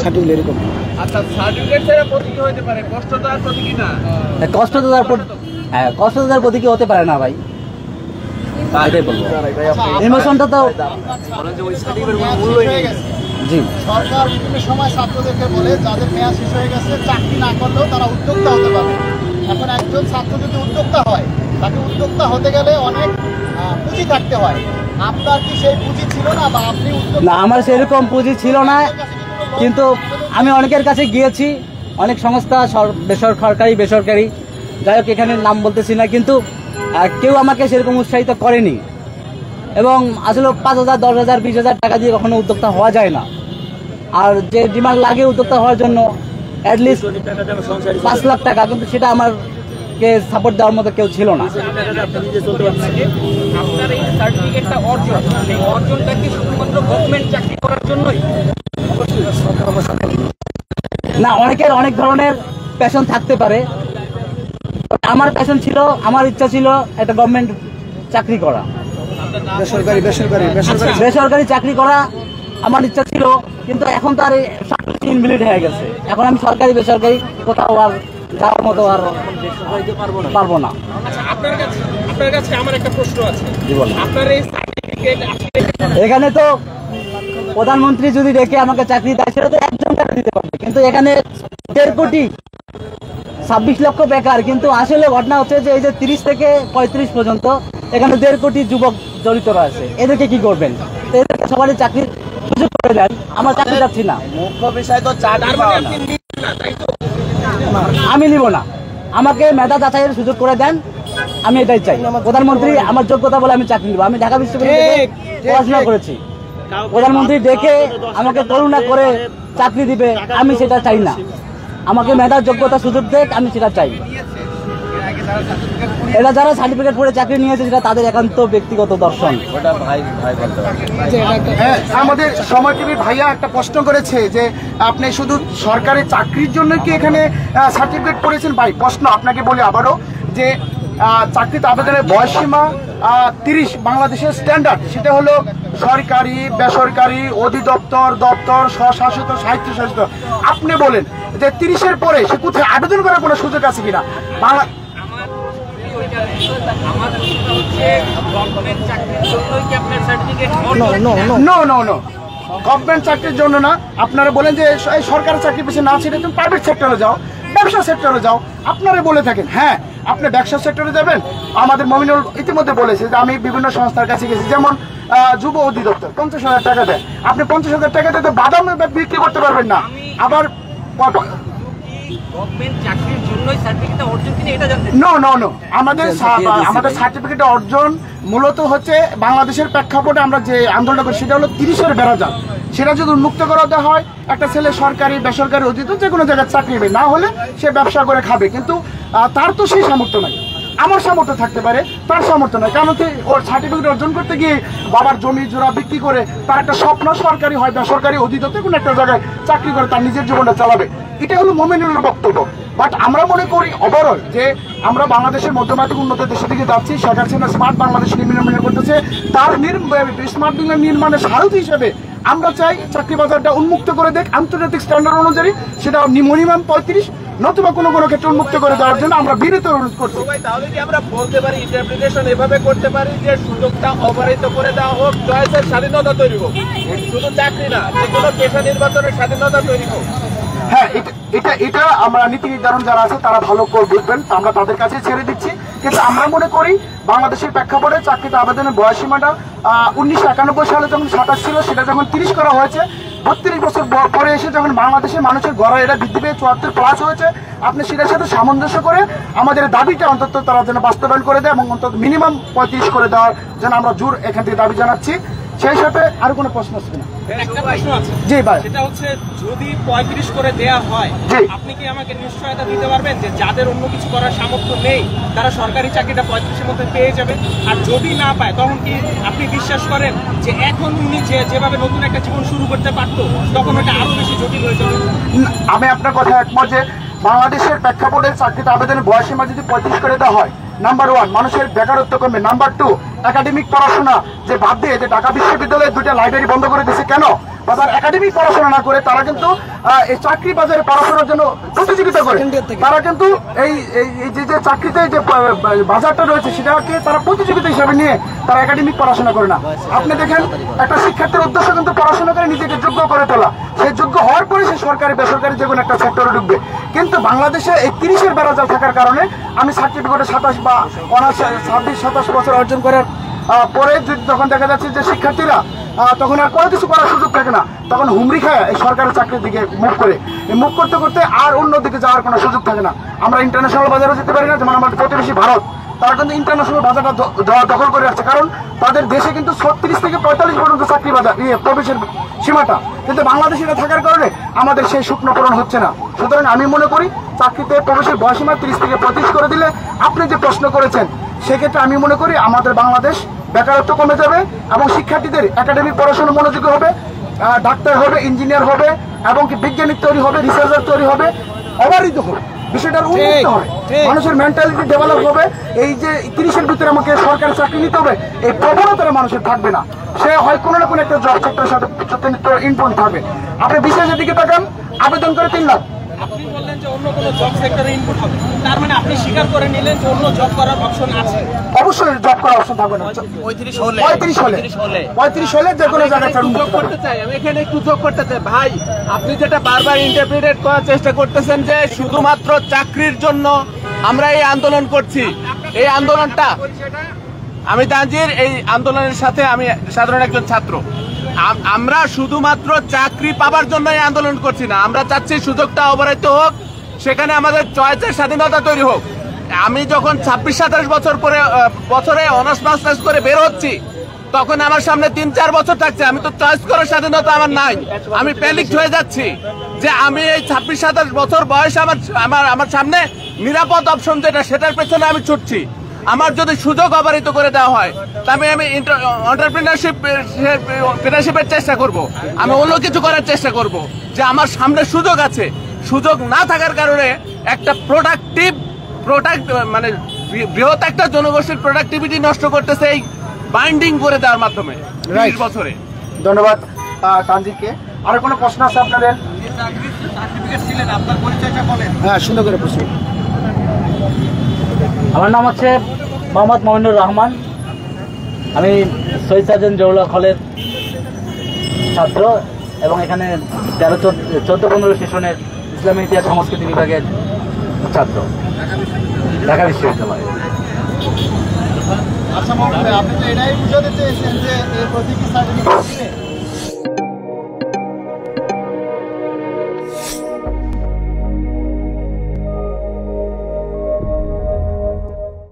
Certificate এরকম। আচ্ছা, certificate ছাড়া প্রতীকী হতে পারে, কষ্ট তো আর প্রতীকী না। কষ্ট তো তার প্রতীকী হতে পারে না ভাই, এটাই বলবো। ইমোশনটা তো জি। সরকার বিভিন্ন সময় ছাত্রদেরকে বলে যাদের মেয়াদ শেষ হয়ে গেছে চাকরি না করলেও তারা উদ্যোক্তা হতে পারে। এখন একজন ছাত্র যদি উদ্যোক্তা হয়, তাকে উদ্যোক্তা হতে গেলে অনেক পুঁজি থাকতে হয়। আপনার কি সেই পুঁজি ছিল না, বা আপনি না? আমার সেরকম পুঁজি ছিল না, কিন্তু আমি অনেকের কাছে গিয়েছি, অনেক সংস্থা, বেসরকারি, যাই হোক এখানে নাম বলতেছি না, কিন্তু কেউ আমাকে সেরকম উৎসাহিত করেনি। এবং আসলে 5,000, 10,000, 20,000 টাকা দিয়ে কখনো উদ্যোক্তা হওয়া যায় না। আর যে ডিমান্ড লাগে উদ্যোক্তা হওয়ার জন্য অ্যাটলিস্ট 5 লাখ টাকা, কিন্তু সেটা আমারকে সাপোর্ট দেওয়ার মতো কেউ ছিল না। আপনার এই সার্টিফিকেটটা অর্জন, সেই অর্জনটা কি শুধুমাত্র গভর্নমেন্ট চাকরি করার জন্যই? না, অনেকের অনেক ধরনের প্যাশন থাকতে পারে। আমার প্যাশন ছিল, আমার ইচ্ছা ছিল একটা গভর্নমেন্ট চাকরি করা, বেসরকারি চাকরি করা আমার ইচ্ছা ছিল। কিন্তু এখন তো আর ইনভ্যালিড হয়ে গেছে, এখন আমি সরকারি বেসরকারি কোথাও আর যাওয়ার মতো আর পারবো না। আপনার কাছে আমার একটা প্রশ্ন আছে। আপনার এই সার্টিফিকেট এখানে তো প্রধানমন্ত্রী যদি ডেকে আমাকে চাকরি দেয় সেটা তো একজন দিতে পারবে, কিন্তু এখানে 1.5 কোটি 26 লক্ষ বেকার। কিন্তু আসলে ঘটনা হচ্ছে যে এই যে 30 থেকে 35 পর্যন্ত এখানে 1.5 কোটি যুবক জড়িত রয়েছে। এদেরকে কি করবেন? এদেরকে সবারই চাকরির সুযোগ করে দেন, আমার চাকরি যাচ্ছি না। মুখ্য বিষয় তো আমি নিব না, আমাকে মেধা যাচাইয়ের সুযোগ করে দেন, আমি এটাই চাই। প্রধানমন্ত্রী আমার যোগ্যতা বলে আমি চাকরি নিব। আমি ঢাকা বিশ্ববিদ্যালয়ে পড়াশোনা করেছি, প্রধানমন্ত্রী ডেকে আমাকে করুণা করে চাকরি দিবে আমি সেটা চাই না। আমাকে মেধার যোগ্যতা সুযোগ দেখ, আমি সেটা চাই। এরা যারা সার্টিফিকেট পড়ে চাকরি নিয়েছে সেটা তাদের একান্ত ব্যক্তিগত দর্শন। আমাদের সময় টিভি ভাইয়া একটা প্রশ্ন করেছে যে আপনি শুধু সরকারি চাকরির জন্য কি এখানে সার্টিফিকেট পড়েছেন? ভাই প্রশ্ন আপনাকে বলি আবারও যে চাকরিতে আবেদনের বয়সসীমা 30 বাংলাদেশের স্ট্যান্ডার্ড, সেটা হলো সরকারি, বেসরকারি, অধিদপ্তর, দপ্তর, স্বশাসিত, স্বায়ত্তশাসিত। আপনি বলেন যে 30-এর পরে সে কোথায় আবেদন করার কোনো সুযোগ আছে কিনা? বাংলা গভর্নমেন্ট চাকরির জন্য না। আপনারা বলেন যে এই সরকারি চাকরি পেছনে না ছেড়ে তুমি প্রাইভেট সেক্টরে যাও, ব্যবসা সেক্টরে যাও। আপনারা বলে থাকেন হ্যাঁ আপনি ব্যবসা সেক্টরে যাবেন। আমাদের মমিনুল ইতিমধ্যে বলেছে যে আমি বিভিন্ন সংস্থার কাছে গেছি, যেমন যুব অধিদপ্তর 50,000 টাকা দেয়। আপনি 50,000 টাকা দিয়ে তো বাদাম বিক্রি করতে পারবেন না। আবার আমাদের সার্টিফিকেট অর্জন মূলত হচ্ছে বাংলাদেশের প্রেক্ষাপটে আমরা যে আন্দোলন করি সেটা হলো 30-এর বেড়াজাল। সেটা যদি উন্মুক্ত করা দেওয়া হয়, একটা ছেলে সরকারি বেসরকারি অধিদপ্তর যে কোনো জায়গায় চাকরি নেবে, না হলে সে ব্যবসা করে খাবে। কিন্তু তার তো সেই সামর্থ্য নাই। আমার সামর্থ্য থাকতে পারে, তার সামর্থ্য নয়। কারণ ওর সার্টিফিকেট অর্জন করতে গিয়ে বাবার জমি জোড়া বিক্রি করে তার একটা স্বপ্ন সরকারি হয় বেসরকারি অধিদপ্তর কোনো একটা জায়গায় চাকরি করে তার নিজের জীবনটা চালাবে। এটা হলো মোমিনুলের বক্তব্য। বাট আমরা মনে করি ওভারঅল যে আমরা বাংলাদেশের মধ্যমাত্রিক উন্নত দেশের দিকে যাচ্ছি। শেখ হাসিনা স্মার্ট বাংলাদেশ নির্মাণ করতেছে, তার স্মার্ট বাংলা নির্মাণের সারথি হিসেবে আমরা চাই চাকরি বাজারটা উন্মুক্ত করে দেখ আন্তর্জাতিক স্ট্যান্ডার্ড অনুযায়ী, সেটা মিনিমাম 35 নতুবা কোনো ক্ষেত্রে উন্মুক্ত করে দেওয়ার জন্য আমরা বিনীত অনুরোধ করছি। তাহলে কি আমরা বলতে পারি, ইন্টারপ্রিটেশন এভাবে করতে পারি যে সুযোগটা অবারিত করে দেওয়া হোক, চয়েসের স্বাধীনতা তৈরি হোক, শুধু চাকরি না যে কোনো পেশা নির্বাচনের স্বাধীনতা তৈরি হোক? হ্যাঁ, এটা আমরা নীতি নির্ধারণ যারা আছে তারা ভালো করে বুঝবেন, আমরা তাদের কাছে ছেড়ে দিচ্ছি। কিন্তু আমরা মনে করি বাংলাদেশের প্রেক্ষাপটে চাকরিতে আবেদনের বয়সসীমাটা 1991 সালে যখন 27 ছিল, সেটা যখন 30 করা হয়েছে, 32 বছর পরে এসে যখন বাংলাদেশের মানুষের গড় এটা বৃদ্ধি পেয়ে 74+ হয়েছে, আপনি সেটার সাথে সামঞ্জস্য করে আমাদের দাবিটা অন্তত তারা যেন বাস্তবায়ন করে দেয় এবং অন্তত মিনিমাম 35 করে দেওয়ার যেন আমরা জোর এখান থেকে দাবি জানাচ্ছি। সেই সাথে আর কোনো প্রশ্ন আছে না? একটা প্রশ্ন আছে। জি ভাই, সেটা হচ্ছে যদি 35 করে দেয়া হয়, আপনি কি আমাকে নিশ্চয়তা দিতে পারবেন যে যাদের অন্য কিছু করার সামর্থ্য নেই তারা সরকারি চাকরিটা 35-এর মধ্যে পেয়ে যাবে? আর যদি না পায় তখন কি আপনি বিশ্বাস করেন যে এখন উনি যেভাবে নতুন একটা জীবন শুরু করতে পারতো তখন ওটা আরো বেশি জটিল হয়ে যাবে? আমি আপনার কথা একমত যে বাংলাদেশের প্রেক্ষাপটে চাকরিতে আবেদনের বয়সসীমা যদি 35 করে দেওয়া হয়, নাম্বার 1 মানুষের বেকারত্ব কমবে, নাম্বার 2 একাডেমিক পড়াশোনা যে বাদ দিয়ে যে ঢাকা বিশ্ববিদ্যালয়ের 2টা লাইব্রেরি বন্ধ করে দিয়েছে কেন? বা তার একাডেমিক পড়াশোনা না করে তারা কিন্তু এই চাকরি বাজারে পড়াশোনার জন্য প্রতিযোগিতা করে। তারা কিন্তু এই যে চাকরিতে যে বাজারটা রয়েছে সেটাকে তারা প্রতিযোগিতা হিসাবে নিয়ে তারা একাডেমিক পড়াশোনা করে না। আপনি দেখেন একটা শিক্ষার্থীর উদ্দেশ্য কিন্তু পড়াশোনা করে নিজেকে যোগ্য করে তোলা, সেই যোগ্য হওয়ার পরে সে সরকারি বেসরকারি যে কোনো একটা সেক্টরে ঢুকবে। কিন্তু বাংলাদেশে এই 30-এর বেড়াজাল থাকার কারণে আমি সার্টিফিকেটে 27 বা অনার্স 26-27 বছর অর্জন করার পরে যখন দেখা যাচ্ছে যে শিক্ষার্থীরা তখন আর কোনো কিছু করার সুযোগ থাকে না, তখন হুমড়ি খায় এই সরকারি চাকরির দিকে মুখ করে। মুখ করতে করতে আর অন্য দিকে যাওয়ার কোনো সুযোগ থাকে না। আমরা ইন্টারন্যাশনাল বাজারেও যেতে পারি না, যেমন আমাদের প্রতিবেশী ভারত, তারা কিন্তু ইন্টারন্যাশনাল বাজারটা দখল করে রাখছে, কারণ তাদের দেশে কিন্তু 36 থেকে 45 পর্যন্ত চাকরি বাজার প্রবেশের সীমাটা। কিন্তু বাংলাদেশে এটা থাকার কারণে আমাদের সেই স্বপ্ন পূরণ হচ্ছে না। সুতরাং আমি মনে করি চাকরিতে প্রবেশের বয়সীমা 30 থেকে 35 করে দিলে, আপনি যে প্রশ্ন করেছেন সেক্ষেত্রে আমি মনে করি আমাদের বাংলাদেশ বেকারত্ব কমে যাবে এবং শিক্ষার্থীদের একাডেমিক পড়াশোনা মনোযোগী হবে, ডাক্তার হবে, ইঞ্জিনিয়ার হবে এবং কি বিজ্ঞানী তৈরি হবে, রিসার্চার তৈরি হবে, অবারিত হবে, বিষয়টার উন্নত হবে, মানুষের মেন্টালিটি ডেভেলপ হবে। এই যে 30-এর ভিতরে আমাকে সরকারি চাকরি নিতে হবে এই প্রবণতাটা মানুষের থাকবে না। সে হয় কোনো না কোনো একটা জব সেক্টরের সাথে ইনভলভ থাকবে। আপনি বিশেষের দিকে তাকান, আবেদন করে 3 লাখ। আপনি বললেন যে অন্য কোনো জব সেক্টরে ইনপুট হবে, তার মানে আপনি স্বীকার করে নিলেন যে অন্য জব করার অপশন আছে। অবশ্যই জব করার অপশন থাকবে না। 35 হলে যে কোনো জায়গায় যোগ করতে চাই, আমি এখানে একটু যোগ করতে চাই ভাই। আপনি যেটা বারবার ইন্টারপ্রিটেট করার চেষ্টা করতেছেন যে শুধুমাত্র চাকরির জন্য আমরা এই আন্দোলন করছি। এই আন্দোলনটা আমি তানজির, এই আন্দোলনের সাথে আমি সাধারণ একজন ছাত্র। আমরা শুধুমাত্র চাকরি পাবার জন্য এই আন্দোলন করছি না, আমরা চাচ্ছি সুযোগটা অবারিত হোক, সেখানে আমাদের চয়েসের স্বাধীনতা তৈরি হোক। আমি যখন 26-27 বছরে অনার্স মাস্টার্স করে বের হচ্ছি, তখন আমার সামনে 3-4 বছর থাকছে, আমি তো চয়েস করার স্বাধীনতা আমার নাই। আমি প্যানিকড হয়ে যাচ্ছি যে আমি এই 26-27 বছর বয়সে আমার সামনে নিরাপদ অপশন যেটা, সেটার পেছনে আমি ছুটছি। আমার যদি সুযোগ অবারিত করে দেওয়া হয় তবে আমি এন্টারপ্রেনারশিপের চেষ্টা করব, আমি অন্য কিছু করার চেষ্টা করব। যে আমার সামনে সুযোগ আছে, সুযোগ না থাকার কারণে একটা মানে বৃহৎ একটা জনগোষ্ঠীর প্রোডাক্টিভিটি নষ্ট করতেছে এই বাইন্ডিং করে দেওয়ার মাধ্যমে 20 বছরে। ধন্যবাদ তানজিদকে। আর কোনো প্রশ্ন আছে আপনাদের? আপনার পরিচয়টা বলেন। হ্যাঁ, সুন্দর করে প্রশ্ন। আমার নাম হচ্ছে মোহাম্মদ মমিনুর রহমান। আমি শহীদ সার্জেন্ট জহুরুল্লাহ কলেজ ছাত্র এবং এখানে 13-14-15 সেশনের ইসলামী ইতিহাস সংস্কৃতি বিভাগের ছাত্র, ঢাকা বিশ্ববিদ্যালয়ে। আচ্ছা, আপনি তো এটাই বুঝাতে চেয়েছেন যে এই প্রতীকী সার্টিফিকেট